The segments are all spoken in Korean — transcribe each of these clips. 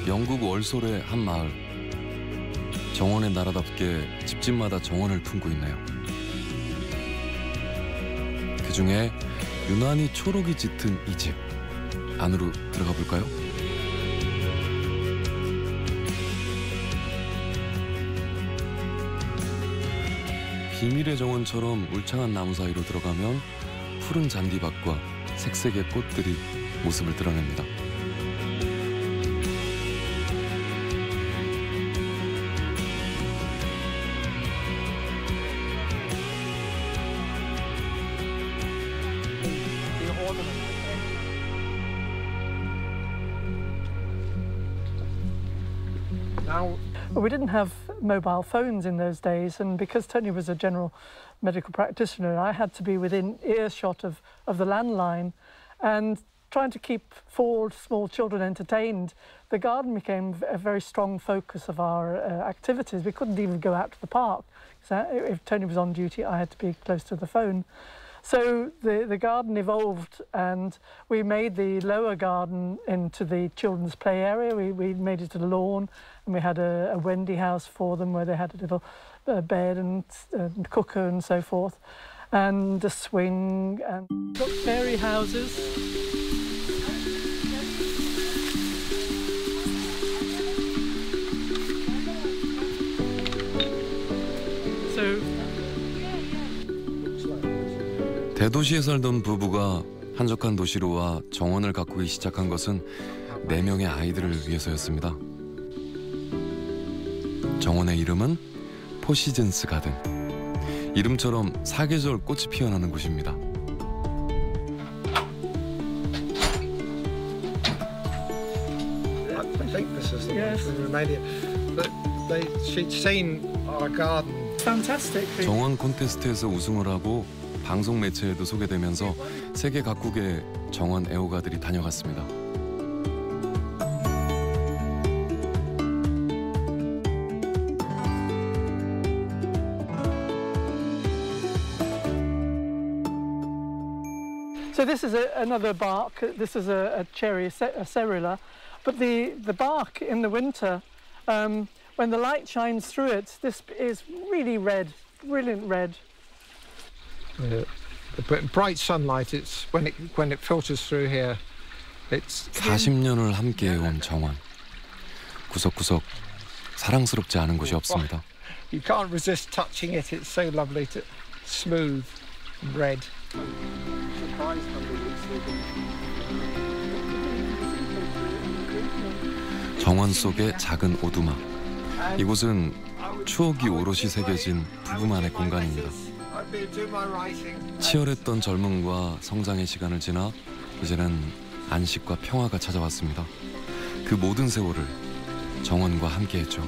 영국 월솔의 한 마을. 정원의 나라답게 집집마다 정원을 품고 있네요. 그중에 유난히 초록이 짙은 이 집. 안으로 들어가 볼까요? 비밀의 정원처럼 울창한 나무 사이로 들어가면 푸른 잔디밭과 색색의 꽃들이 모습을 드러냅니다. We didn't have mobile phones in those days, and because Tony was a general medical practitioner, I had to be within earshot of the landline, and trying to keep 4 small children entertained, the garden became a very strong focus of our activities. We couldn't even go out to the park. So if Tony was on duty, I had to be close to the phone. So the garden evolved, and we made the lower garden into the children's play area. We made it a lawn, and we had a Wendy house for them where they had a little bed and cooker and so forth, and a swing, and got fairy houses. So 대도시에 살던 부부가 한적한 도시로 와 정원을 가꾸기 시작한 것은 4명의 아이들을 위해서였습니다. 정원의 이름은 포시즌스 가든. 이름처럼 사계절 꽃이 피어나는 곳입니다. I think this is the one from Romania. But she'd seen our garden. Fantastic. 정원 콘테스트에서 우승을 하고 방송 매체에도 소개되면서 세계 각국의 정원 애호가들이 다녀갔습니다. So this is another bark. This is a cherry, a cerula, but the bark in the winter, when the light shines through it, this is really red, brilliant red. But bright sunlight, it's when it filters through here, it's 40년을 함께해온 정원. 구석구석 사랑스럽지 않은 곳이 없습니다. You can't resist touching it. It's so lovely, smooth and red. 정원 속의 작은 오두막. 이곳은 추억이 오롯이 새겨진 부부만의 공간입니다. 치열했던 젊음과 성장의 시간을 지나 이제는 안식과 평화가 찾아왔습니다. 그 모든 세월을 정원과 함께했죠.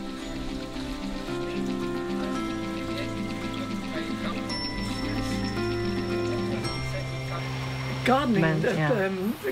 Gardening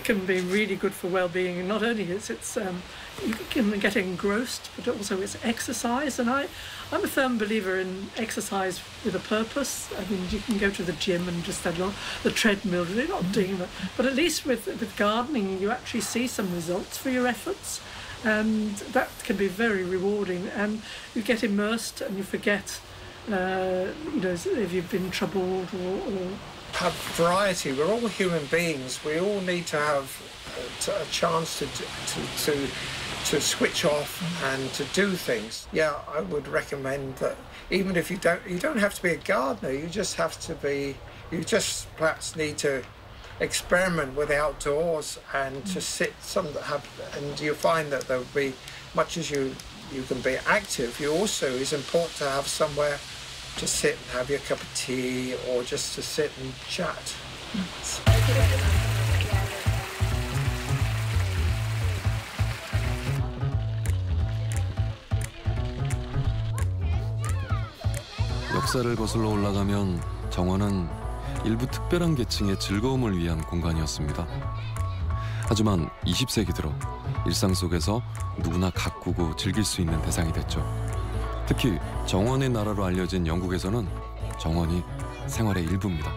can be really good for well-being, and not only you can get engrossed, but also it's exercise. And I'm a firm believer in exercise with a purpose. I mean, you can go to the gym and just have the treadmill. You're not doing that, but at least with gardening, you actually see some results for your efforts, and that can be very rewarding. And you get immersed, and you forget, if you've been troubled or have variety. We're all human beings. We all need to have a chance to switch off and to do things. Yeah, I would recommend that. Even if you don't have to be a gardener. You just perhaps need to experiment with the outdoors and to sit and you find that there'll be, much as you can be active, you also is important to have somewhere to sit and have your cup of tea, or just to sit and chat. 역사를 거슬러 올라가면 정원은 일부 특별한 계층의 즐거움을 위한 공간이었습니다. 하지만 20세기 들어 일상 속에서 누구나 가꾸고 즐길 수 있는 대상이 됐죠. 특히 정원의 나라로 알려진 영국에서는 정원이 생활의 일부입니다.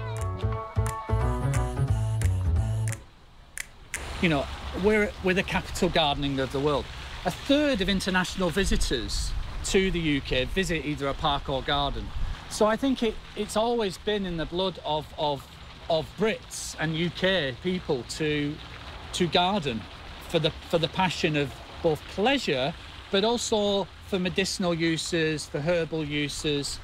You know, we're the capital gardening of the world. a third of international visitors to the UK visit either a park or garden. So I think it's always been in the blood of Brits and UK people to garden for the passion of both pleasure, but also for medicinal uses, for herbal uses.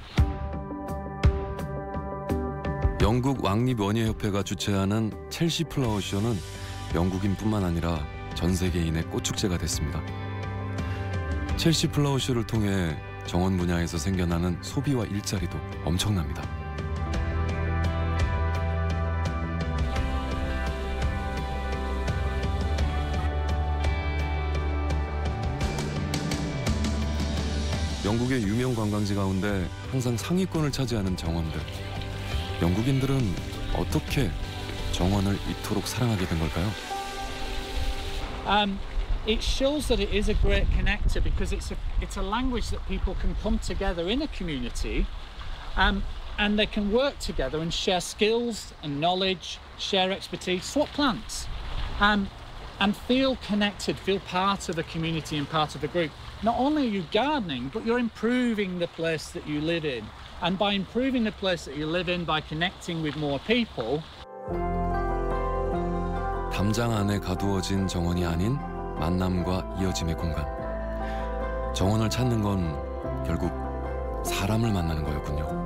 영국 왕립원예협회가 주최하는 첼시 플라워 쇼는 영국인뿐만 아니라 전 세계인의 꽃축제가 됐습니다. 첼시 플라워 쇼를 통해 정원 분야에서 생겨나는 소비와 일자리도 엄청납니다. 영국의 유명 관광지 가운데 항상 상위권을 차지하는 정원들. 영국인들은 어떻게 정원을 이토록 사랑하게 된 걸까요? It shows that it is a great connector because it's a language that people can come together in a community, and they can work together and share skills and knowledge, share expertise, swap plants, and feel connected, feel part of the community and part of the group. Not only are you gardening, but you're improving the place that you live in. And by improving the place that you live in, by connecting with more people. 담장 안에 가두어진 정원이 아닌 만남과 이어짐의 공간. 정원을 찾는 건 결국 사람을 만나는 거였군요.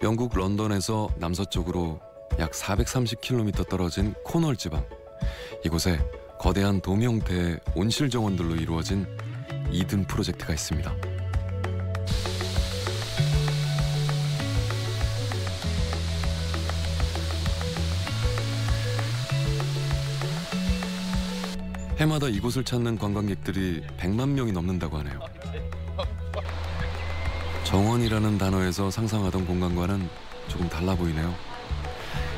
영국 런던에서 남서쪽으로 약 430km 떨어진 코널 지방. 이곳에 거대한 돔 형태의 온실 정원들로 이루어진 이든 프로젝트가 있습니다. 해마다 이곳을 찾는 관광객들이 100만 명이 넘는다고 하네요. 정원이라는 단어에서 상상하던 공간과는 조금 달라 보이네요.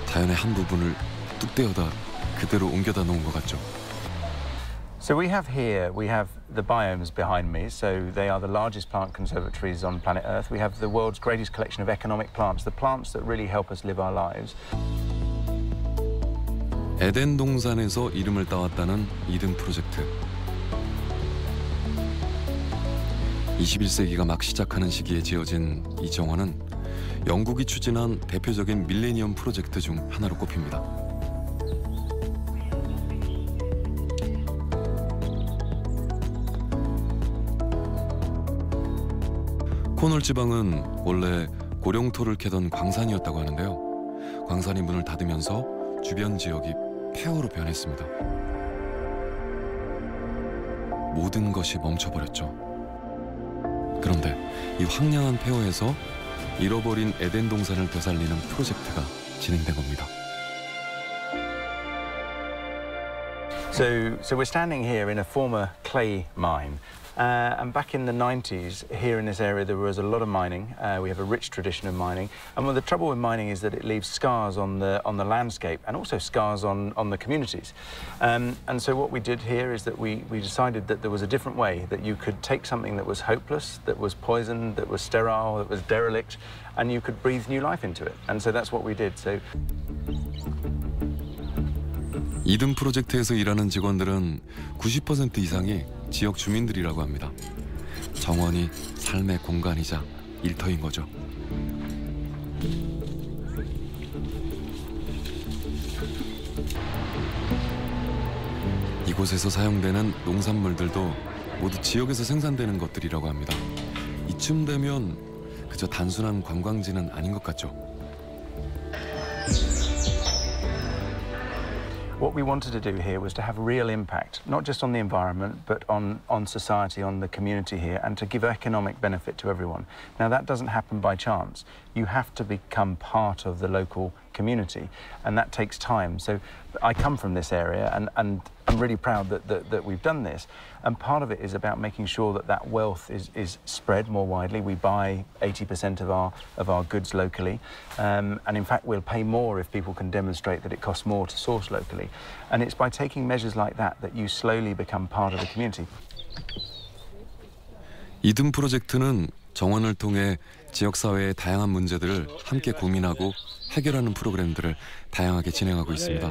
자연의 한 부분을 뚝 떼어다 그대로 옮겨다 놓은 것 같죠. So we have the biomes behind me, so they are the largest plant conservatories on planet Earth. We have the world's greatest collection of economic plants, the plants that really help us live our lives. 에덴 동산에서 이름을 따왔다는 이든 프로젝트. 21세기가 막 시작하는 시기에 지어진 이 정원은 영국이 추진한 대표적인 밀레니엄 프로젝트 중 하나로 꼽힙니다. 코널 지방은 원래 고령토를 캐던 광산이었다고 하는데요. 광산이 문을 닫으면서 주변 지역이 폐허로 변했습니다. 모든 것이 멈춰버렸죠. 그런데 이 황량한 폐허에서 잃어버린 에덴 동산을 되살리는 프로젝트가 진행된 겁니다. So we're standing here in a former clay mine. And back in the 90s, here in this area, there was a lot of mining. We have a rich tradition of mining. And the trouble with mining is that it leaves scars on the landscape and also scars on the communities. And so what we did here is that we decided that there was a different way, that you could take something that was hopeless, that was poisoned, that was sterile, that was derelict, and you could breathe new life into it. And so that's what we did. So. 이든 프로젝트에서 일하는 직원들은 90% 이상이 지역 주민들이라고 합니다. 정원이 삶의 공간이자 일터인 거죠. 이곳에서 사용되는 농산물들도 모두 지역에서 생산되는 것들이라고 합니다. 이쯤 되면 그저 단순한 관광지는 아닌 것 같죠. What we wanted to do here was to have real impact, not just on the environment, but on society, on the community here, and to give economic benefit to everyone. Now, that doesn't happen by chance. You have to become part of the local community, and that takes time. So I come from this area, and I'm really proud that we've done this. And part of it is about making sure that that wealth is spread more widely. We buy 80% of our goods locally, and in fact we'll pay more if people can demonstrate that it costs more to source locally. And it's by taking measures like that that you slowly become part of the community. 이든 프로젝트는 정원을 통해 지역사회의 다양한 문제들을 함께 고민하고 해결하는 프로그램들을 다양하게 진행하고 있습니다.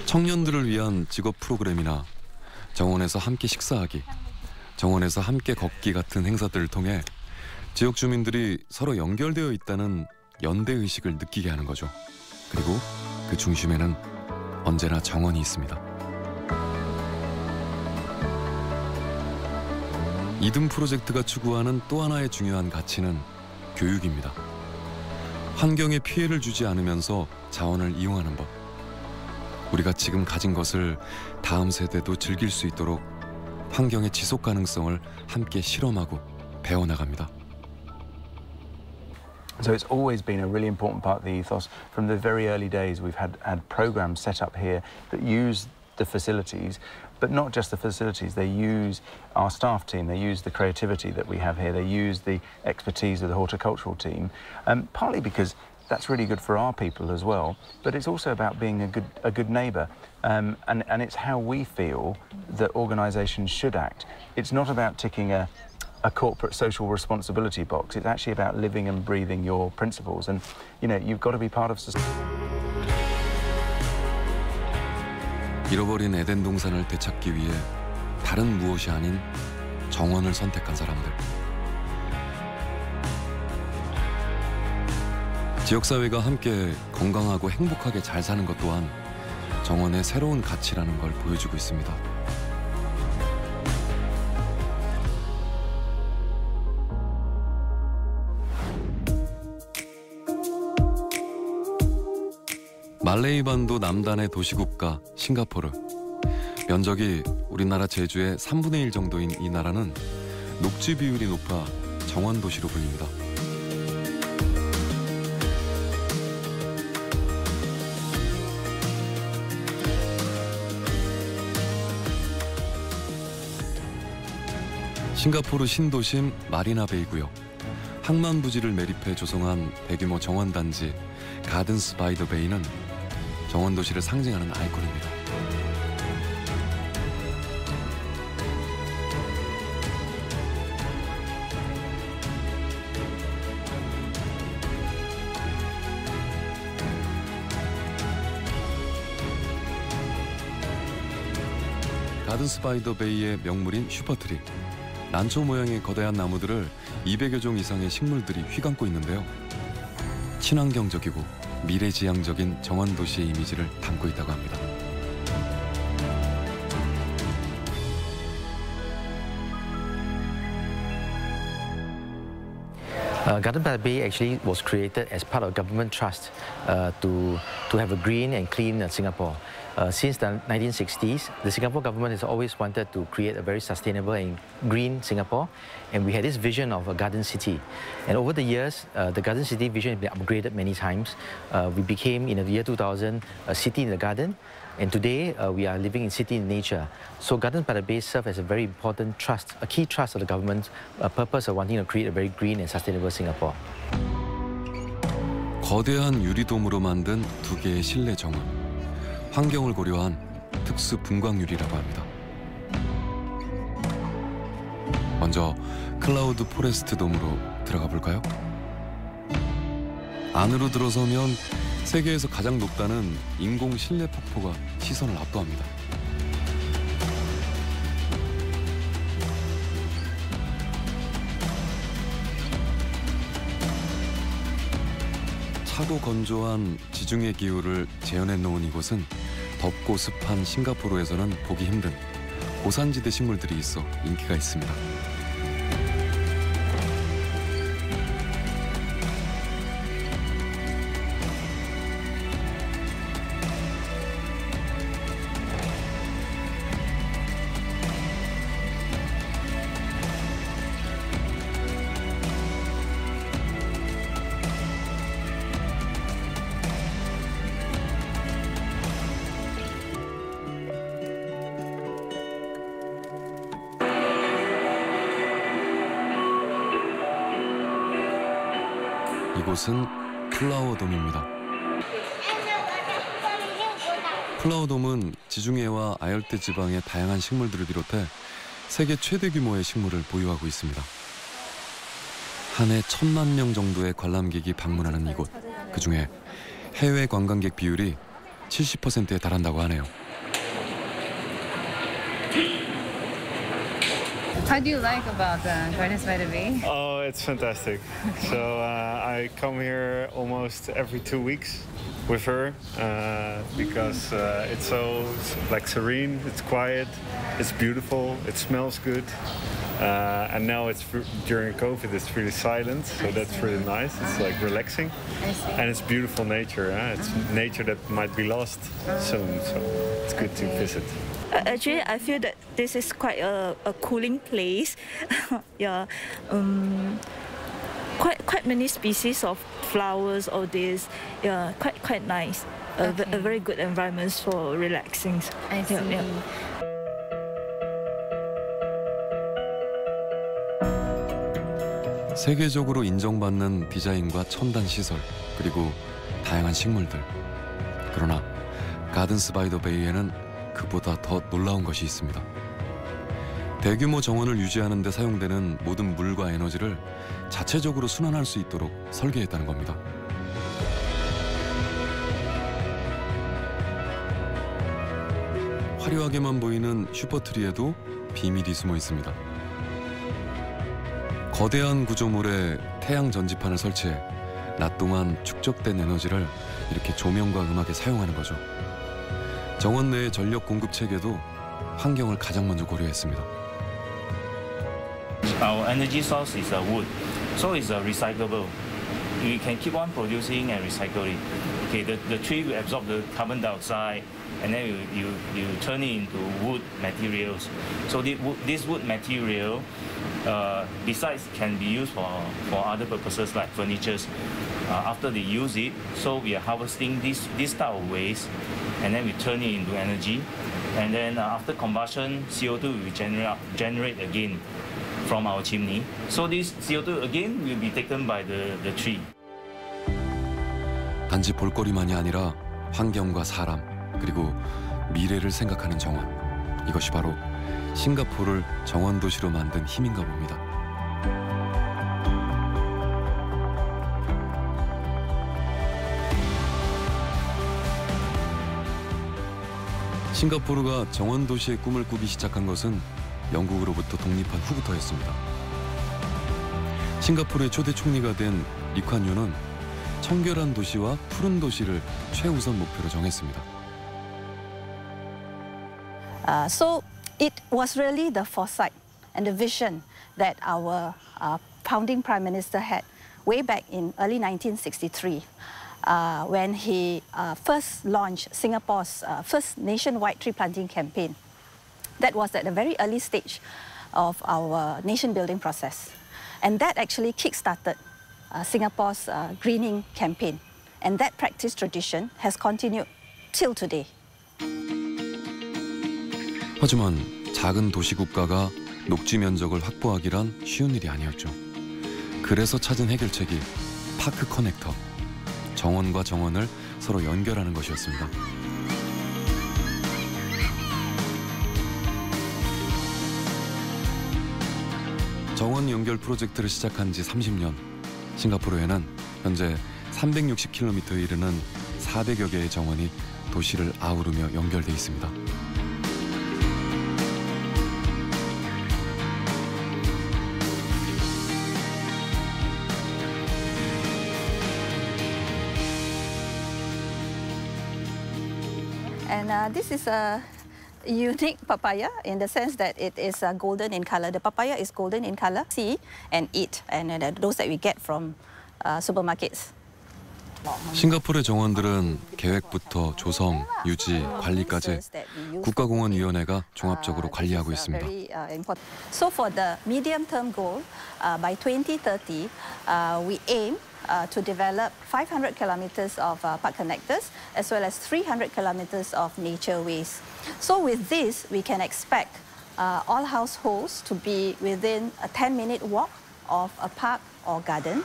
청년들을 위한 직업 프로그램이나 정원에서 함께 식사하기, 정원에서 함께 걷기 같은 행사들을 통해 지역 주민들이 서로 연결되어 있다는 연대의식을 느끼게 하는 거죠. 그리고 그 중심에는 언제나 정원이 있습니다. 이든 프로젝트가 추구하는 또 하나의 중요한 가치는 교육입니다. 환경에 피해를 주지 않으면서 자원을 이용하는 법. 우리가 지금 가진 것을 다음 세대도 즐길 수 있도록 환경의 지속 가능성을 함께 실험하고 배워나갑니다. So it's always been a really important part of the ethos. From the very early days, we've had programs set up here that use the facilities, but not just the facilities. They use our staff team, they use the creativity that we have here, they use the expertise of the horticultural team, partly because that's really good for our people as well, but it's also about being a good neighbour, and it's how we feel that organisations should act. It's not about ticking a corporate social responsibility box. It's actually about living and breathing your principles, and you know, you've got to be part of society. 잃어버린 에덴 동산을 되찾기 위해 다른 무엇이 아닌 정원을 선택한 사람들. 지역사회가 함께 건강하고 행복하게 잘 사는 것 또한 정원의 새로운 가치라는 걸 보여주고 있습니다. 말레이반도 남단의 도시국가 싱가포르. 면적이 우리나라 제주의 3분의 1 정도인 이 나라는 녹지 비율이 높아 정원 도시로 불립니다. 싱가포르 신도심 마리나베이구역. 항만부지를 매립해 조성한 대규모 정원단지 가든스 바이 더 베이는 정원도시를 상징하는 아이콘입니다. 가든스 바이 더 베이의 명물인 슈퍼트리. 난초 모양의 거대한 나무들을 200여 종 이상의 식물들이 휘감고 있는데요. 친환경적이고 미래지향적인 정원도시의 이미지를 담고 있다고 합니다. Garden by the Bay actually was created as part of government trust to have a green and clean Singapore. Since the 1960s, the Singapore government has always wanted to create a very sustainable and green Singapore, and we had this vision of a garden city. And over the years, the garden city vision has been upgraded many times. We became, in the year 2000, a city in the garden, and today we are living in city in nature. So Gardens by the Bay serve as a very important trust, a key trust of the government's purpose of wanting to create a very green and sustainable Singapore. 거대한 유리돔으로 만든 두 개의 실내 정원. 환경을 고려한 특수 분광유리라고 합니다. 먼저 클라우드 포레스트 돔으로 들어가 볼까요? 안으로 들어서면 세계에서 가장 높다는 인공 실내 폭포가 시선을 압도합니다. 차고 건조한 지중해 기후를 재현해 놓은 이곳은 덥고 습한 싱가포르에서는 보기 힘든 고산지대 식물들이 있어 인기가 있습니다. 이곳은 플라워돔입니다. 플라워돔은 지중해와 아열대 지방의 다양한 식물들을 비롯해 세계 최대 규모의 식물을 보유하고 있습니다. 한 해 1,000만 명 정도의 관람객이 방문하는 이곳. 그중에 해외 관광객 비율이 70%에 달한다고 하네요. How do you like about Gardens by the Bay? Oh, it's fantastic. So I come here almost every 2 weeks with her because it's so like serene, it's quiet, it's beautiful, it smells good. And now it's during COVID, it's really silent, so that's really nice. It's like relaxing, and it's beautiful nature. It's nature that might be lost soon, so it's good to visit. Actually, I feel that this is quite a cooling place. Yeah, quite many species of flowers. All this, yeah, quite nice. A very good environment for relaxing. I see. Yeah. 세계적으로 인정받는 디자인과 첨단 시설, 그리고 다양한 식물들. 그러나 가든스 바이 더 베이에는 그보다 더 놀라운 것이 있습니다. 대규모 정원을 유지하는 데 사용되는 모든 물과 에너지를 자체적으로 순환할 수 있도록 설계했다는 겁니다. 화려하게만 보이는 슈퍼트리에도 비밀이 숨어 있습니다. 거대한 구조물에 태양 전지판을 설치해 낮 동안 축적된 에너지를 이렇게 조명과 음악에 사용하는 거죠. 정원 내의 전력 공급 체계도 환경을 가장 먼저 고려했습니다. Our energy source is wood, so it's recyclable. We can keep on producing and recycling. Okay, the tree will absorb the carbon dioxide, and then you turn it into wood materials. So this wood material, besides can be used for other purposes like furnitures. After they use it, so we are harvesting this type of waste, and then we turn it into energy. And then after combustion, CO2 will generate again from our chimney. So this CO2 again will be taken by the tree. 단지 볼거리만이 아니라 환경과 사람, 그리고 미래를 생각하는 정원. 이것이 바로 싱가포르를 정원 도시로 만든 힘인가 봅니다. 싱가포르가 정원 도시의 꿈을 꾸기 시작한 것은 영국으로부터 독립한 후부터였습니다. 싱가포르의 초대 총리가 된 리콴유는 청결한 도시와 푸른 도시를 최우선 목표로 정했습니다. So it was really the foresight and the vision that our founding Prime Minister had way back in early 1963 when he first launched Singapore's first nationwide tree planting campaign. That was at a very early stage of our nation building process. And that actually kick-started Singapore's greening campaign. And that practice tradition has continued till today. 하지만 작은 도시 국가가 녹지 면적을 확보하기란 쉬운 일이 아니었죠. 그래서 찾은 해결책이 파크 커넥터, 정원과 정원을 서로 연결하는 것이었습니다. 정원 연결 프로젝트를 시작한 지 30년, 싱가포르에는 현재 360km에 이르는 400여 개의 정원이 도시를 아우르며 연결돼 있습니다. And this is a unique papaya in the sense that it is golden in color. The papaya is golden in color. See and eat, and those that we get from supermarkets. 싱가포르의 정원들은 계획부터 조성, 유지, 관리까지 국가공원위원회가 종합적으로 관리하고 있습니다. So for the medium-term goal, by 2030, we aim to develop 500 kilometers of park connectors as well as 300 kilometers of nature ways. So with this, we can expect all households to be within a 10-minute walk of a park or garden,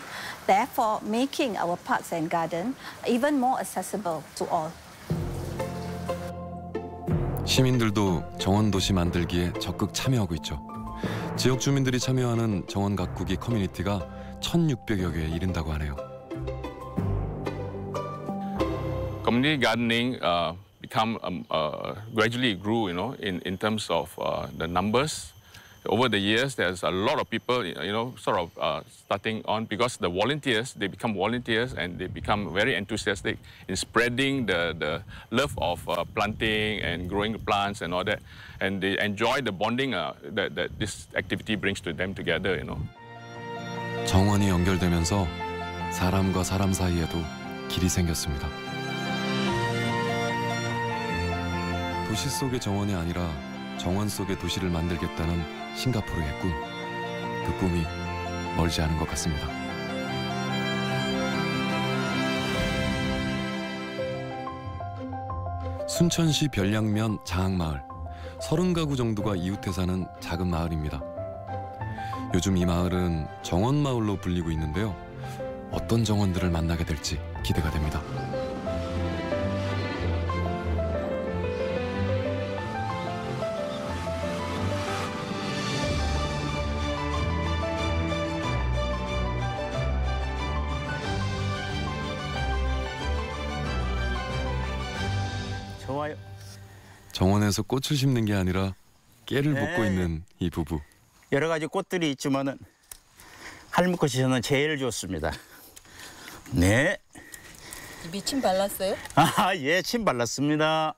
therefore making our parks and garden even more accessible to all. 시민들도 정원 도시 만들기에 적극 참여하고 있죠. 지역 주민들이 참여하는 정원 가꾸기 커뮤니티가 1,600여 개에 이른다고 하네요. Community gardening become gradually grew, in terms of the numbers. Over the years, there's a lot of people, sort of starting on, because the volunteers, they become volunteers and they become very enthusiastic in spreading the love of planting and growing the plants and all that. And they enjoy the bonding that this activity brings to them together, 정원이 연결되면서 사람과 사람 사이에도 길이 생겼습니다. 도시 속의 정원이 아니라 정원 속의 도시를 만들겠다는 싱가포르의 꿈. 그 꿈이 멀지 않은 것 같습니다. 순천시 별량면 장항마을. 30가구 정도가 이웃해 사는 작은 마을입니다. 요즘 이 마을은 정원마을로 불리고 있는데요. 어떤 정원들을 만나게 될지 기대가 됩니다. 좋아요. 정원에서 꽃을 심는 게 아니라 깨를 볶고 있는 이 부부. 여러 가지 꽃들이 있지만은 할미꽃이 저는 제일 좋습니다. 네. 입에 침 발랐어요? 아, 예, 침 발랐습니다.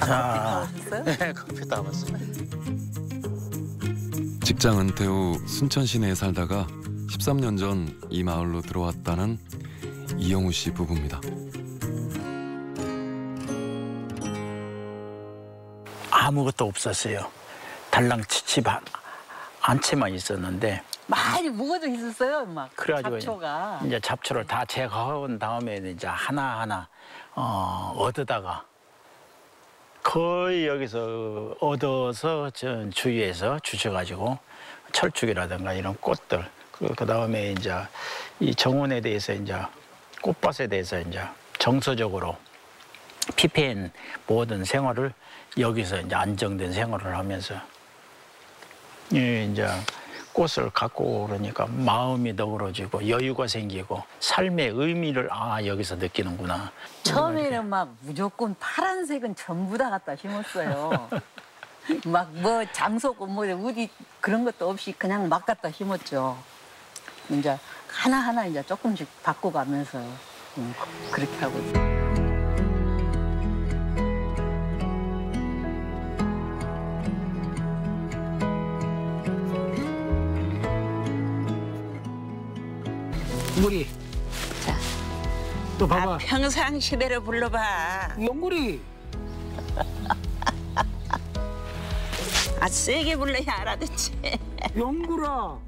자, 네, 커피 따왔어요. 직장 은퇴 후 순천 시내에 살다가 13년 전 이 마을로 들어왔다는 이영우 씨 부부입니다. 아무것도 없었어요. 달랑 집 한 채만 있었는데 많이 묵어져 있었어요, 막. 그래가지고 잡초가. 이제 잡초를 다 제거한 다음에 이제 하나하나 얻어다가 거의 여기서 얻어서 전 주위에서 주셔가지고 철쭉이라든가 이런 꽃들 그 다음에 이제 이 정원에 대해서 이제 꽃밭에 대해서 이제 정서적으로 피폐한 모든 생활을 여기서 이제 안정된 생활을 하면서 이제 꽃을 갖고 그러니까 마음이 너그러지고 여유가 생기고 삶의 의미를 여기서 느끼는구나. 처음에는 막 무조건 파란색은 전부 다 갖다 심었어요. 막 뭐 장소고 뭐 어디 그런 것도 없이 그냥 막 갖다 심었죠. 이제 하나하나 이제 조금씩 바꿔가면서 그렇게 하고 있어요. 용구리. 자. 또 봐봐. 평상시대로 불러봐. 용구리. 세게 불러야 알아듣지. 용구라.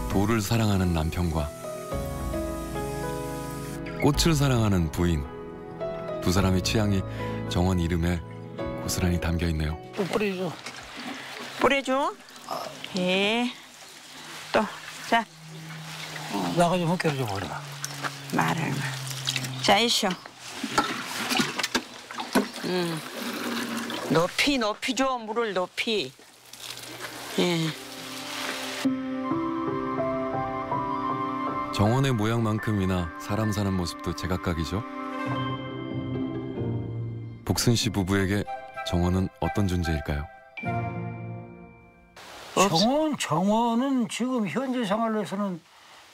돌을 사랑하는 남편과 꽃을 사랑하는 부인. 두 사람의 취향이 정원 이름에 고스란히 담겨 있네요. 또 뿌려줘. 뿌려줘? 예. 또, 자. 나가 좀 헛개를 좀 버려봐. 말을 마. 자, 이쇼. 높이 줘, 물을 높이. 예. 정원의 모양만큼이나 사람 사는 모습도 제각각이죠. 복순 씨 부부에게 정원은 어떤 존재일까요? 정원은 지금 현재 생활에서는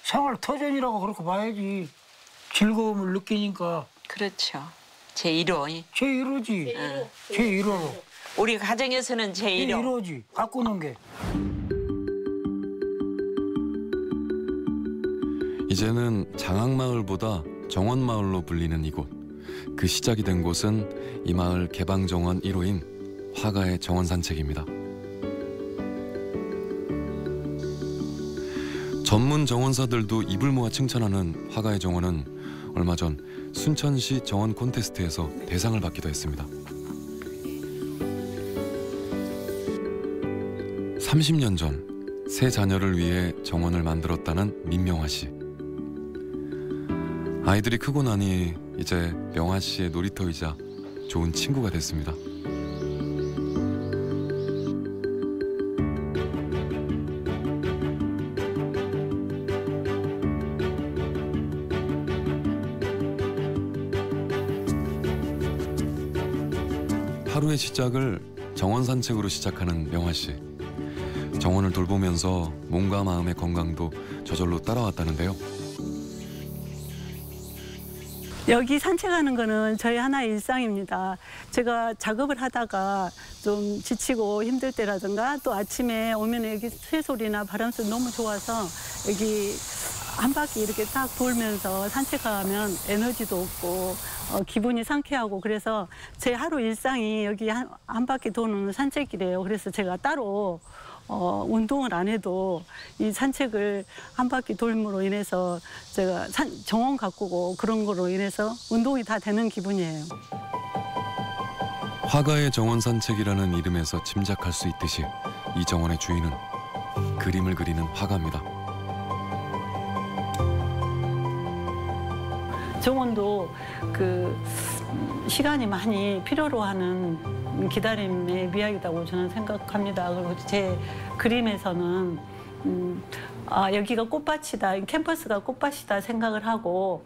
생활 터전이라고 그렇게 봐야지. 즐거움을 느끼니까. 그렇죠. 제1호. 제1호지. 제1호로. 우리 가정에서는 제1호. 제1호지. 가꾸는 게. 이제는 장항마을보다 정원마을로 불리는 이곳. 그 시작이 된 곳은 이 마을 개방정원 1호인 화가의 정원산책입니다. 전문 정원사들도 입을 모아 칭찬하는 화가의 정원은 얼마 전 순천시 정원 콘테스트에서 대상을 받기도 했습니다. 30년 전 세 자녀를 위해 정원을 만들었다는 민명화 씨. 아이들이 크고 나니 이제 명화 씨의 놀이터이자 좋은 친구가 됐습니다. 하루의 시작을 정원 산책으로 시작하는 명화 씨. 정원을 돌보면서 몸과 마음의 건강도 저절로 따라왔다는데요. 여기 산책하는 거는 저희 하나의 일상입니다. 제가 작업을 하다가 좀 지치고 힘들 때라든가 또 아침에 오면 여기 새소리나 바람소리 너무 좋아서 여기 한 바퀴 이렇게 딱 돌면서 산책하면 에너지도 없고 기분이 상쾌하고 그래서 제 하루 일상이 여기 한 바퀴 도는 산책이래요. 그래서 제가 따로 운동을 안 해도 이 산책을 한 바퀴 돌므로 인해서 제가 정원 가꾸고 그런 거로 인해서 운동이 다 되는 기분이에요. 화가의 정원 산책이라는 이름에서 짐작할 수 있듯이 이 정원의 주인은 그림을 그리는 화가입니다. 정원도 그 시간이 많이 필요로 하는 기다림의 미학이라고 저는 생각합니다. 그리고 제 그림에서는 여기가 꽃밭이다, 캠퍼스가 꽃밭이다 생각을 하고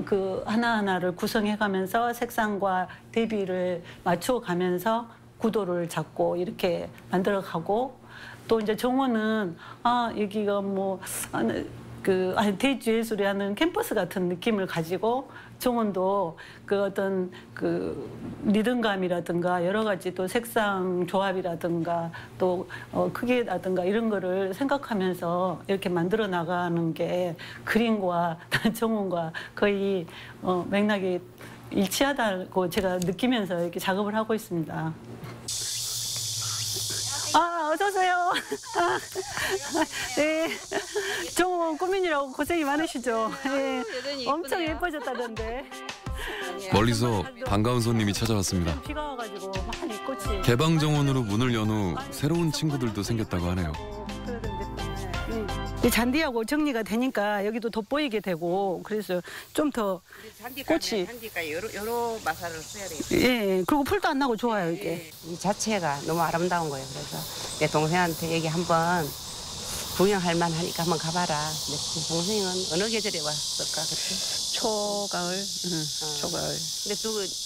그 하나하나를 구성해가면서 색상과 대비를 맞춰가면서 구도를 잡고 이렇게 만들어가고 또 이제 정원은 여기가 뭐 대주예술이 하는 캠퍼스 같은 느낌을 가지고 정원도 그 어떤 그 리듬감이라든가 여러 가지 또 색상 조합이라든가 또 크기라든가 이런 거를 생각하면서 이렇게 만들어 나가는 게 그림과 정원과 거의 맥락이 일치하다고 제가 느끼면서 이렇게 작업을 하고 있습니다. 어서 오세요. 네, 정원 꾸민이라고 고생이 많으시죠. 네, 엄청 예뻐졌다던데. 멀리서 반가운 손님이 찾아왔습니다. 비가 와가지고 많이 꽃이. 개방 정원으로 문을 연 후 새로운 친구들도 생겼다고 하네요. 이 잔디하고 정리가 되니까 여기도 돋보이게 되고 그래서 좀 더 꽃이 잔디가 여러 마사를 써야 되겠다. 예, 그리고 풀도 안 나고 좋아요 이게. 이 자체가 너무 아름다운 거예요. 그래서 내 동생한테 여기 한번 구경할 만하니까 한번 가봐라. 내 동생은 어느 계절에 왔을까 그때? 초가을, 초가을. 근데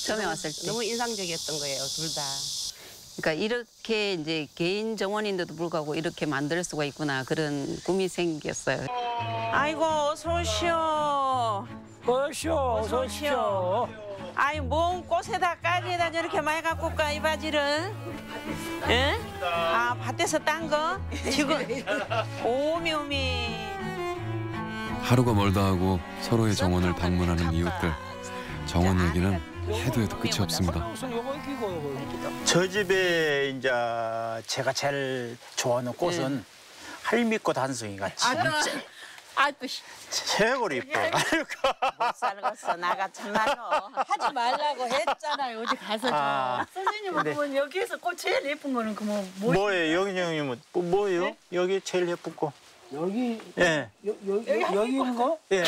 처음에 왔을 때 너무 인상적이었던 거예요, 둘 다. 그러니까 이렇게 이제 개인 정원인데도 불구하고 이렇게 만들 수가 있구나 그런 꿈이 생겼어요. 아이고 어서 오시오. 어서 오시오. 아이 뭔 꽃에다 까기에다 저렇게 많이 갖고 가 이 바지를? 예? 밭에서 딴 거? 지금 오미. 하루가 멀다 하고 서로의 정원을 방문하는 이웃들. 정원 얘기는 해도 끝이 없습니다. 저 집에 이제 제가 제일 좋아하는 꽃은 할미꽃 한 송이가 진짜 최고로 이뻐. 못 살겠어. 나가 참말로 하지 말라고 했잖아요. 어디 가서 선생님은 그러면 여기에서 꽃 제일 예쁜 거는 그 뭐예요? 여기 형님은 뭐예요? 네? 여기 제일 예쁜 거. 여기 예. 여기 있는 거? 예.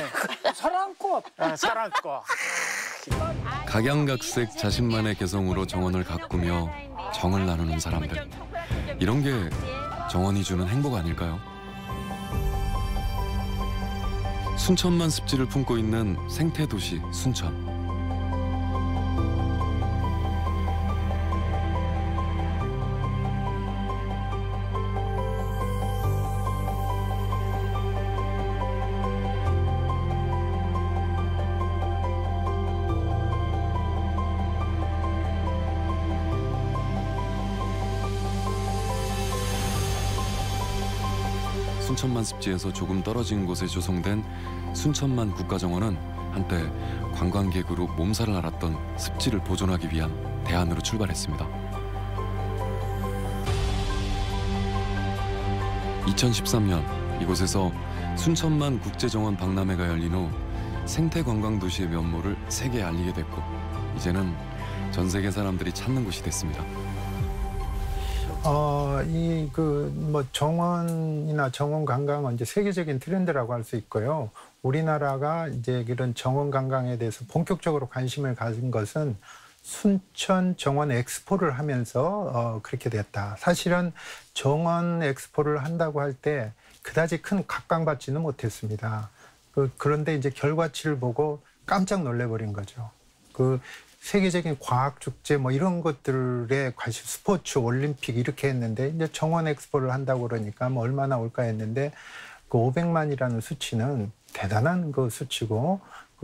사랑꽃. 사랑꽃. 각양각색 자신만의 개성으로 정원을 가꾸며 정을 나누는 사람들. 이런 게 정원이 주는 행복 아닐까요? 순천만 습지를 품고 있는 생태도시 순천. 순천만 습지에서 조금 떨어진 곳에 조성된 순천만 국가정원은 한때 관광객으로 몸살을 앓았던 습지를 보존하기 위한 대안으로 출발했습니다. 2013년 이곳에서 순천만 국제정원 박람회가 열린 후 생태관광도시의 면모를 세계에 알리게 됐고 이제는 전 세계 사람들이 찾는 곳이 됐습니다. 정원이나 정원 관광은 이제 세계적인 트렌드라고 할 수 있고요. 우리나라가 이제 이런 정원 관광에 대해서 본격적으로 관심을 가진 것은 순천 정원 엑스포를 하면서 그렇게 됐다. 사실은 정원 엑스포를 한다고 할 때 그다지 큰 각광받지는 못했습니다. 그런데 이제 결과치를 보고 깜짝 놀래버린 거죠. 세계적인 과학 축제 이런 것들에 관심, 스포츠, 올림픽 이렇게 했는데 이제 정원 엑스포를 한다고 그러니까 얼마나 올까 했는데 500만이라는 수치는 대단한 수치고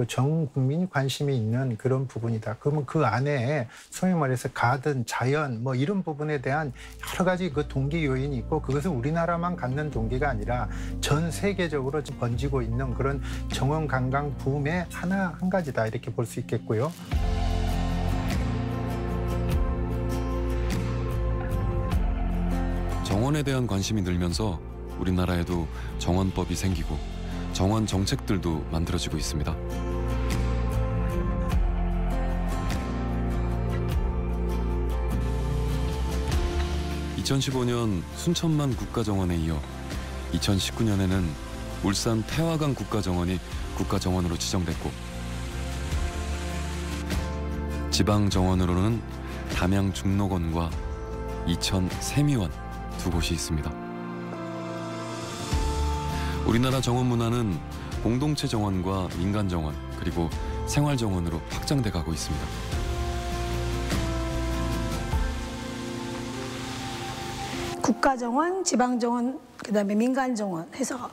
전 국민이 관심이 있는 그런 부분이다. 그러면 그 안에 소위 말해서 가든, 자연 이런 부분에 대한 여러 가지 동기 요인이 있고 그것은 우리나라만 갖는 동기가 아니라 전 세계적으로 번지고 있는 그런 정원 관광 붐의 한 가지다 이렇게 볼 수 있겠고요. 정원에 대한 관심이 늘면서 우리나라에도 정원법이 생기고 정원 정책들도 만들어지고 있습니다. (2015년) 순천만 국가정원에 이어 2019년에는 울산 태화강 국가정원이 국가정원으로 지정됐고 지방정원으로는 담양 중록원과 이천 세미원 두 곳이 있습니다. 우리나라 정원 문화는 공동체 정원과 민간 정원 그리고 생활 정원으로 확장돼 가고 있습니다. 국가정원, 지방정원, 그다음에 민간정원 해서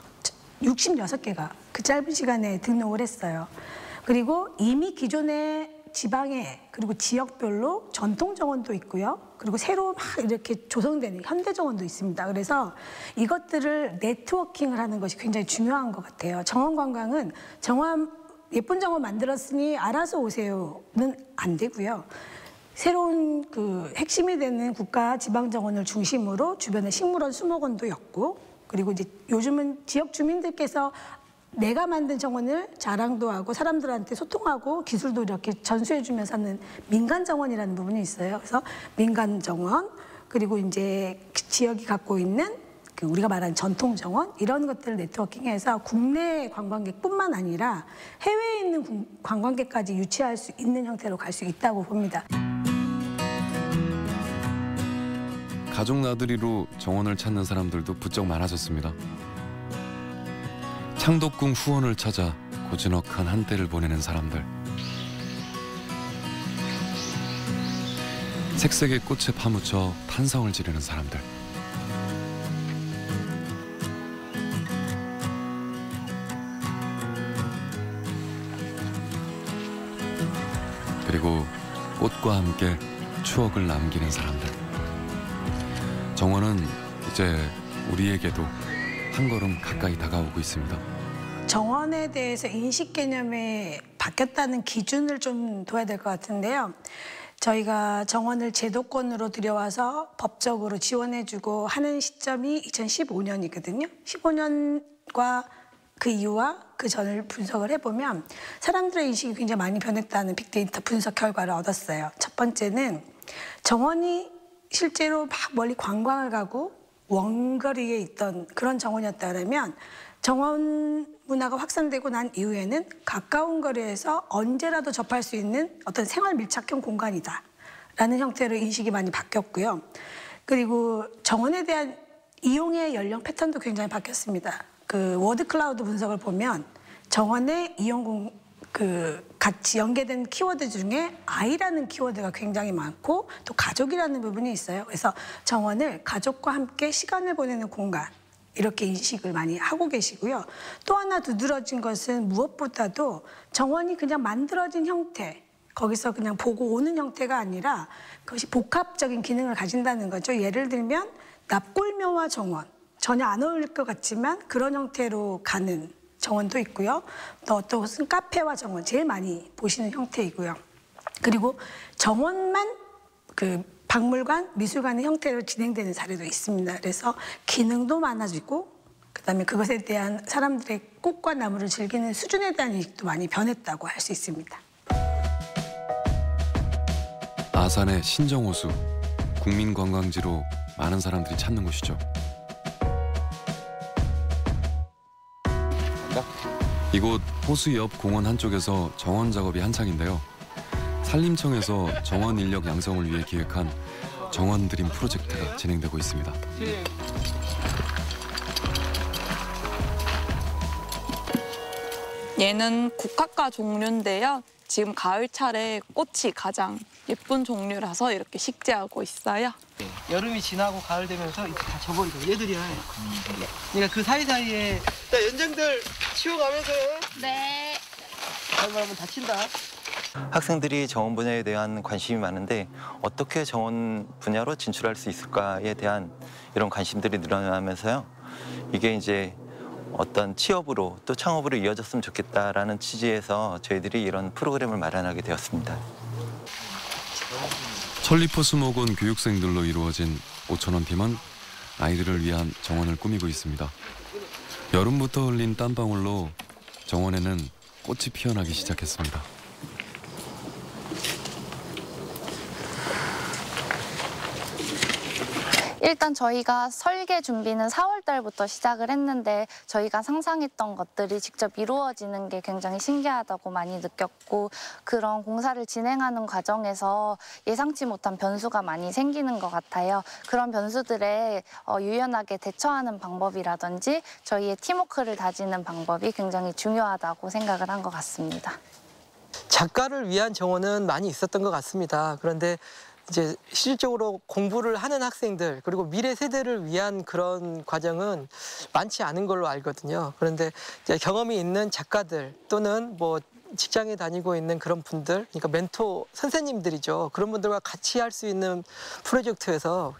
66개가 그 짧은 시간에 등록을 했어요. 그리고 이미 기존의 지방에 그리고 지역별로 전통정원도 있고요. 그리고 새로 막 이렇게 조성되는 현대정원도 있습니다. 그래서 이것들을 네트워킹을 하는 것이 굉장히 중요한 것 같아요. 정원관광은 예쁜 정원 만들었으니 알아서 오세요는 안 되고요. 새로운 핵심이 되는 국가 지방정원을 중심으로 주변에 식물원, 수목원도 였고 그리고 이제 요즘은 지역 주민들께서 내가 만든 정원을 자랑도 하고 사람들한테 소통하고 기술도 이렇게 전수해주면서 하는 민간정원이라는 부분이 있어요. 그래서 민간정원 그리고 이제 지역이 갖고 있는 우리가 말하는 전통정원 이런 것들을 네트워킹해서 국내 관광객뿐만 아니라 해외에 있는 관광객까지 유치할 수 있는 형태로 갈 수 있다고 봅니다. 가족 나들이로 정원을 찾는 사람들도 부쩍 많아졌습니다. 창덕궁 후원을 찾아 고즈넉한 한때를 보내는 사람들. 색색의 꽃에 파묻혀 탄성을 지르는 사람들. 그리고 꽃과 함께 추억을 남기는 사람들. 정원은 이제 우리에게도 한 걸음 가까이 다가오고 있습니다. 정원에 대해서 인식 개념이 바뀌었다는 기준을 좀 둬야 될 것 같은데요. 저희가 정원을 제도권으로 들여와서 법적으로 지원해주고 하는 시점이 2015년이거든요. 15년과 그 이후와 그 전을 분석을 해보면 사람들의 인식이 굉장히 많이 변했다는 빅데이터 분석 결과를 얻었어요. 첫 번째는 정원이 실제로 막 멀리 관광을 가고 원거리에 있던 그런 정원이었다면 정원 문화가 확산되고 난 이후에는 가까운 거리에서 언제라도 접할 수 있는 어떤 생활 밀착형 공간이다 라는 형태로 인식이 많이 바뀌었고요. 그리고 정원에 대한 이용의 연령 패턴도 굉장히 바뀌었습니다. 워드 클라우드 분석을 보면 정원의 이용 같이 연계된 키워드 중에 아이라는 키워드가 굉장히 많고 또 가족이라는 부분이 있어요. 그래서 정원을 가족과 함께 시간을 보내는 공간 이렇게 인식을 많이 하고 계시고요. 또 하나 두드러진 것은 무엇보다도 정원이 그냥 만들어진 형태 거기서 그냥 보고 오는 형태가 아니라 그것이 복합적인 기능을 가진다는 거죠. 예를 들면 납골묘와 정원 전혀 안 어울릴 것 같지만 그런 형태로 가는 정원도 있고요. 또 어떤 곳은 카페와 정원 제일 많이 보시는 형태이고요. 그리고 정원만 박물관, 미술관의 형태로 진행되는 사례도 있습니다. 그래서 기능도 많아지고 그다음에 그것에 대한 사람들의 꽃과 나무를 즐기는 수준에 대한 인식도 많이 변했다고 할 수 있습니다. 아산의 신정호수 국민관광지로 많은 사람들이 찾는 곳이죠. 이곳 호수 옆 공원 한쪽에서 정원 작업이 한창인데요. 산림청에서 정원 인력 양성을 위해 기획한 정원 드림 프로젝트가 진행되고 있습니다. 얘는 국화과 종류인데요. 지금 가을철에 꽃이 가장 예쁜 종류라서 이렇게 식재하고 있어요. 여름이 지나고 가을 되면서 이제 다 져버리고 얘들이야. 그러니까 그 사이사이에 자 연장들 치워가면서 네. 잘못하면 다친다. 학생들이 정원 분야에 대한 관심이 많은데 어떻게 정원 분야로 진출할 수 있을까에 대한 이런 관심들이 늘어나면서요. 이게 이제 어떤 취업으로 또 창업으로 이어졌으면 좋겠다라는 취지에서 저희들이 이런 프로그램을 마련하게 되었습니다. 천리포 수목원 교육생들로 이루어진 5,000원 팀은 아이들을 위한 정원을 꾸미고 있습니다. 여름부터 흘린 땀방울로 정원에는 꽃이 피어나기 시작했습니다. 일단 저희가 설계 준비는 4월 달부터 시작을 했는데 저희가 상상했던 것들이 직접 이루어지는 게 굉장히 신기하다고 많이 느꼈고 그런 공사를 진행하는 과정에서 예상치 못한 변수가 많이 생기는 것 같아요. 그런 변수들에 유연하게 대처하는 방법이라든지 저희의 팀워크를 다지는 방법이 굉장히 중요하다고 생각을 한 것 같습니다. 작가를 위한 정원은 많이 있었던 것 같습니다. 그런데 이제 실질적으로 공부를 하는 학생들 그리고 미래 세대를 위한 그런 과정은 많지 않은 걸로 알거든요. 그런데 이제 경험이 있는 작가들 또는 뭐 직장에 다니고 있는 그런 분들, 그러니까 멘토 선생님들이죠. 그런 분들과 같이 할 수 있는 프로젝트에서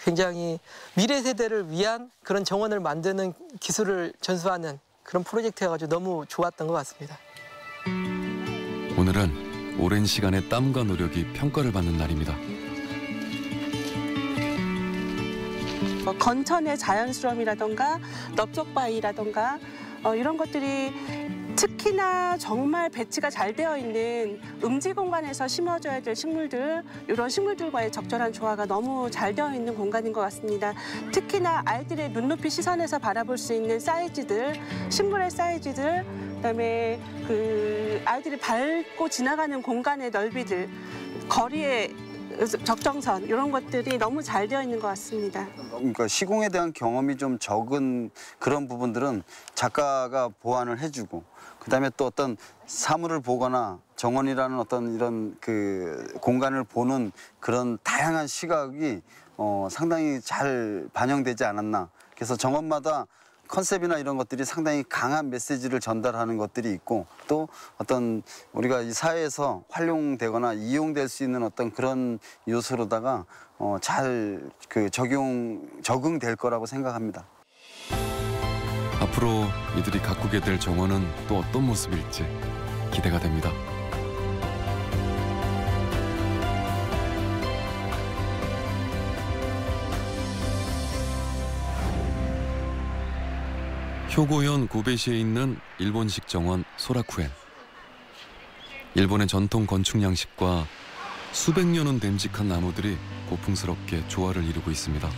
굉장히 미래 세대를 위한 그런 정원을 만드는 기술을 전수하는 그런 프로젝트여가지고 너무 좋았던 것 같습니다. 오늘은 오랜 시간의 땀과 노력이 평가를 받는 날입니다. 건천의 자연스러움이라던가 넓적바위라던가 이런 것들이 특히나 정말 배치가 잘 되어 있는 음지 공간에서 심어줘야 될 식물들, 이런 식물들과의 적절한 조화가 너무 잘 되어 있는 공간인 것 같습니다. 특히나 아이들의 눈높이 시선에서 바라볼 수 있는 사이즈들, 식물의 사이즈들, 그다음에 그 아이들이 밟고 지나가는 공간의 넓이들, 거리의 적정선 이런 것들이 너무 잘 되어 있는 것 같습니다. 그러니까 시공에 대한 경험이 좀 적은 그런 부분들은 작가가 보완을 해주고 그다음에 또 어떤 사물을 보거나 정원이라는 어떤 이런 그 공간을 보는 그런 다양한 시각이 상당히 잘 반영되지 않았나. 그래서 정원마다 컨셉이나 이런 것들이 상당히 강한 메시지를 전달하는 것들이 있고 또 어떤 우리가 이 사회에서 활용되거나 이용될 수 있는 어떤 그런 요소로다가 잘 그 적응될 거라고 생각합니다. 앞으로 이들이 가꾸게 될 정원은 또 어떤 모습일지 기대가 됩니다. 효고현 고베시에 있는 일본식 정원 소라쿠엔. 일본의 전통 건축 양식과 수백 년은 됨직한 나무들이 고풍스럽게 조화를 이루고 있습니다.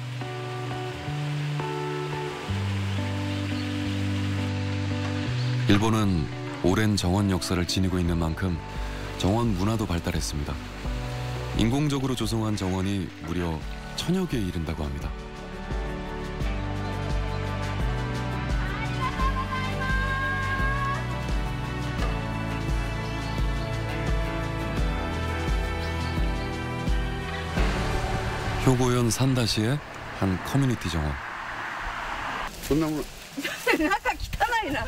일본은 오랜 정원 역사를 지니고 있는 만큼 정원 문화도 발달했습니다. 인공적으로 조성한 정원이 무려 1000여 개에 이른다고 합니다. 효고현 산다시의 한 커뮤니티 정원.なんか汚いな。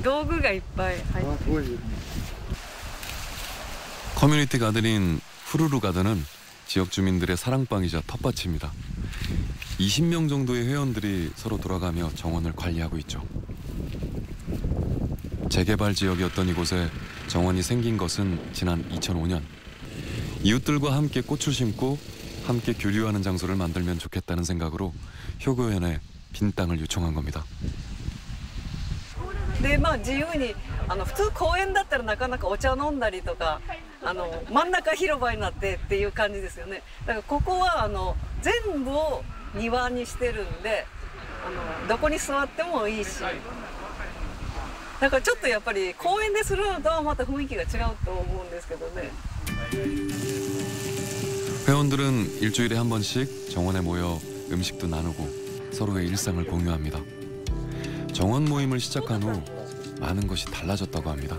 道具がいっぱい入ってる。 커뮤니티 가든인 후루루 가든은 지역 주민들의 사랑방이자 텃밭입니다. 20명 정도의 회원들이 서로 돌아가며 정원을 관리하고 있죠. 재개발 지역이었던 이곳에 정원이 생긴 것은 지난 2005년. 이웃들과 함께 꽃을 심고 함께 교류하는 장소를 만들면 좋겠다는 생각으로 효고현에 빈 땅을 요청한 겁니다. でまあ自由に普通公園だったらなかなかお茶飲んだりとか真ん中広場になってっていう感じですよね。だからここは全部を庭にしてるんでどこに座ってもいいし、だからちょっとやっぱり公園でするのとはまた雰囲気が違うと思うんですけどね。 회원들은 일주일에 한 번씩 정원에 모여 음식도 나누고 서로의 일상을 공유합니다. 정원 모임을 시작한 후 많은 것이 달라졌다고 합니다.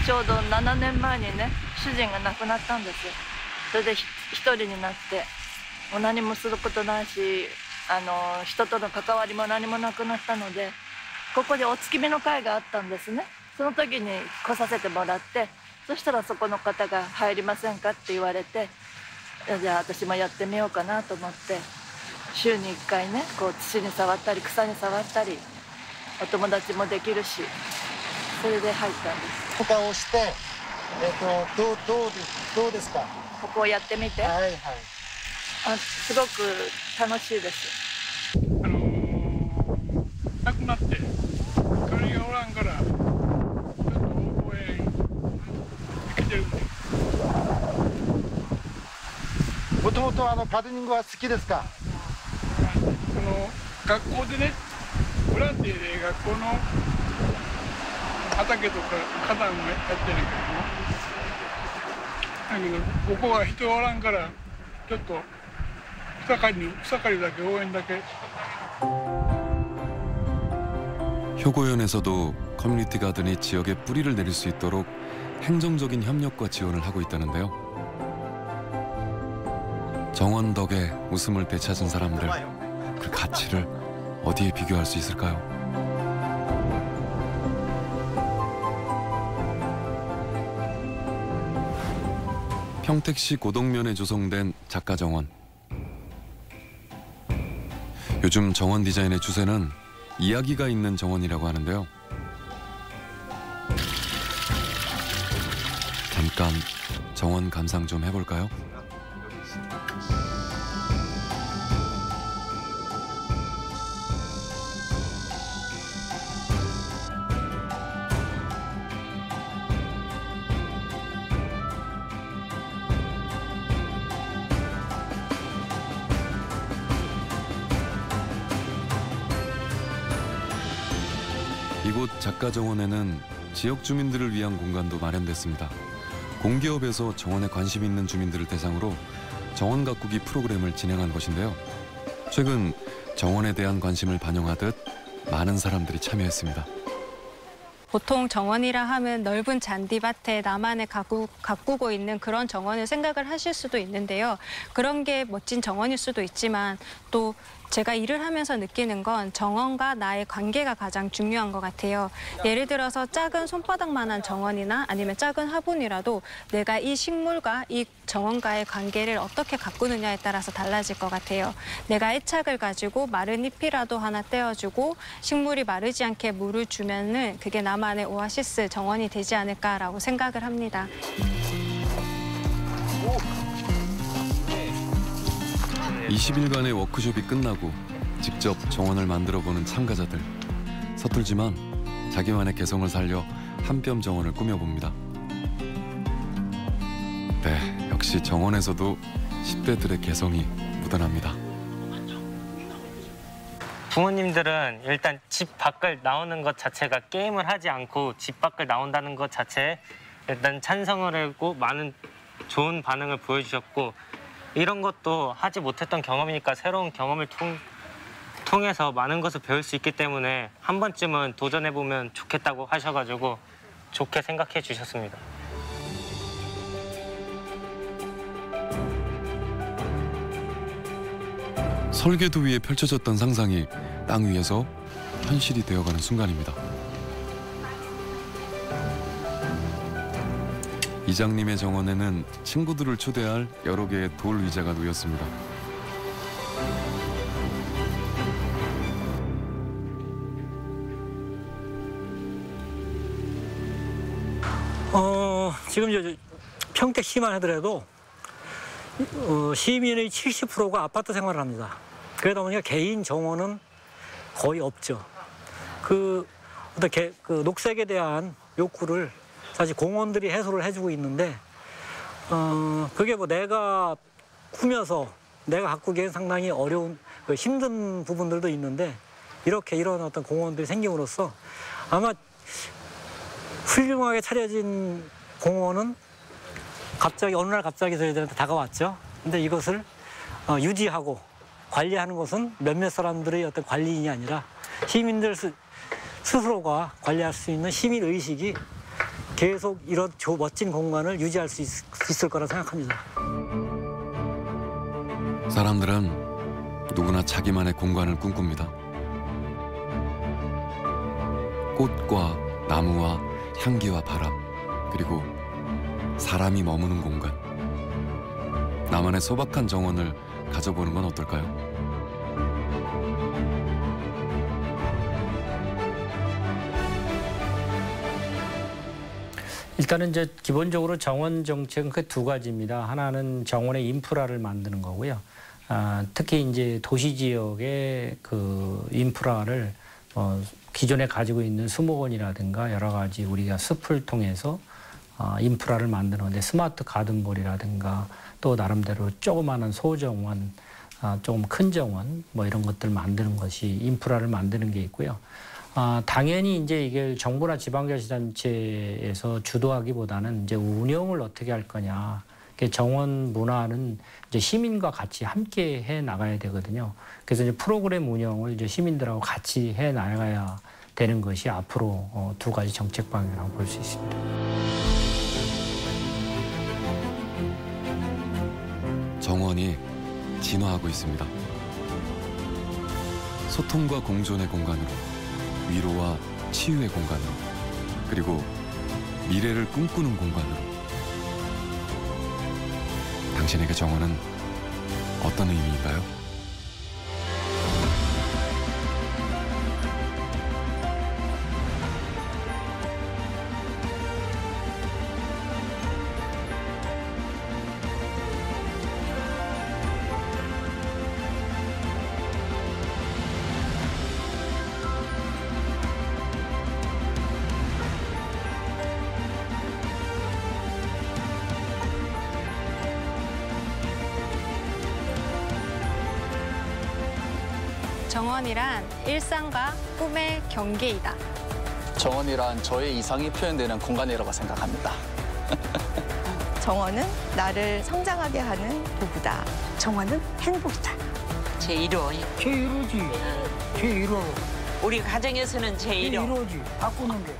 ちょうど7年前にね、主人が亡くなったんですよ。それで一人になってもう何もすることないし、人との関わりも何もなくなったので、ここでお月見の会があったんですね。その時に来させてもらって、そしたらそこの方が入りませんかって言われて、じゃあ私もやってみようかなと思って、週に1回ね、こう土に触ったり草に触ったり、お友達もできるし、それで入ったんです。他をして、どうですか？ここをやってみて。はいはい。すごく楽しいです。亡くなって彼がおらんからちょっと応援できてるんで。もともとガーデニングは好きですか？学校でね、ボランティアで学校の畑とか花壇もやってるけど、だけどここは人おらんからちょっと草刈りだけ応援だけ。 효고연에서도 커뮤니티 가든이 지역에 뿌리를 내릴 수 있도록 행정적인 협력과 지원을 하고 있다는데요. 정원 덕에 웃음을 되찾은 사람들, 그 가치를 어디에 비교할 수 있을까요? 평택시 고덕면에 조성된 작가정원. 요즘 정원 디자인의 추세는 이야기가 있는 정원이라고 하는데요. 잠깐 정원 감상 좀 해볼까요? 이곳 작가정원에는 지역 주민들을 위한 공간도 마련됐습니다. 공기업에서 정원에 관심 있는 주민들을 대상으로 정원 가꾸기 프로그램을 진행한 것인데요. 최근 정원에 대한 관심을 반영하듯 많은 사람들이 참여했습니다. 보통 정원이라 하면 넓은 잔디밭에 나만의 가꾸고 있는 그런 정원을 생각을 하실 수도 있는데요. 그런 게 멋진 정원일 수도 있지만 또 제가 일을 하면서 느끼는 건 정원과 나의 관계가 가장 중요한 것 같아요. 예를 들어서 작은 손바닥만한 정원이나 아니면 작은 화분이라도 내가 이 식물과 이 정원과의 관계를 어떻게 가꾸느냐에 따라서 달라질 것 같아요. 내가 애착을 가지고 마른 잎이라도 하나 떼어주고 식물이 마르지 않게 물을 주면은 그게 나만의 오아시스 정원이 되지 않을까라고 생각을 합니다. 20일간의 워크숍이 끝나고 직접 정원을 만들어보는 참가자들. 서툴지만 자기만의 개성을 살려 한 뼘 정원을 꾸며봅니다. 네, 역시 정원에서도 10대들의 개성이 묻어납니다. 부모님들은 일단 집 밖을 나오는 것 자체가 게임을 하지 않고 집 밖을 나온다는 것 자체에 일단 찬성을 하고 많은 좋은 반응을 보여주셨고, 이런 것도 하지 못했던 경험이니까 새로운 경험을 통해서 많은 것을 배울 수 있기 때문에 한 번쯤은 도전해보면 좋겠다고 하셔가지고 좋게 생각해 주셨습니다. 설계도 위에 펼쳐졌던 상상이 땅 위에서 현실이 되어가는 순간입니다. 이장님의 정원에는 친구들을 초대할 여러 개의 돌 의자가 놓였습니다. 지금 평택시만 하더라도 시민의 70%가 아파트 생활을 합니다. 그러다 보니까 개인 정원은 거의 없죠. 그 녹색에 대한 욕구를 사실 공원들이 해소를 해주고 있는데 그게 뭐 내가 꾸며서 내가 가꾸기엔 상당히 어려운 힘든 부분들도 있는데 이런 어떤 공원들이 생김으로써 아마 훌륭하게 차려진 공원은 어느 날 갑자기 저희들한테 다가왔죠. 근데 이것을 유지하고 관리하는 것은 몇몇 사람들의 어떤 관리인이 아니라 시민들 스스로가 관리할 수 있는 시민 의식이 계속 이런 멋진 공간을 유지할 수 있을 거라 생각합니다. 사람들은 누구나 자기만의 공간을 꿈꿉니다. 꽃과 나무와 향기와 바람, 그리고 사람이 머무는 공간. 나만의 소박한 정원을 가져보는 건 어떨까요? 일단은 이제 기본적으로 정원 정책은 그 두 가지입니다. 하나는 정원의 인프라를 만드는 거고요. 특히 이제 도시 지역의 그 인프라를 기존에 가지고 있는 수목원이라든가 여러 가지 우리가 숲을 통해서 인프라를 만드는 건데 스마트 가든볼이라든가 또 나름대로 조그마한 소정원, 조금 큰 정원 뭐 이런 것들 만드는 것이 인프라를 만드는 게 있고요. 당연히 이제 이게 정부나 지방자치단체에서 주도하기보다는 이제 운영을 어떻게 할 거냐. 정원 문화는 이제 시민과 같이 함께 해 나가야 되거든요. 그래서 이제 프로그램 운영을 이제 시민들하고 같이 해 나가야 되는 것이 앞으로 두 가지 정책 방향이라고 볼 수 있습니다. 정원이 진화하고 있습니다. 소통과 공존의 공간으로, 위로와 치유의 공간으로, 그리고 미래를 꿈꾸는 공간으로. 당신에게 정원은 어떤 의미인가요? 정원이란 일상과 꿈의 경계이다. 정원이란 저의 이상이 표현되는 공간이라고 생각합니다. 정원은 나를 성장하게 하는 도구다. 정원은 행복이다. 제1호. 제1호지. 제1호. 우리 가정에서는 제1호. 제1호지. 바꾸는 게.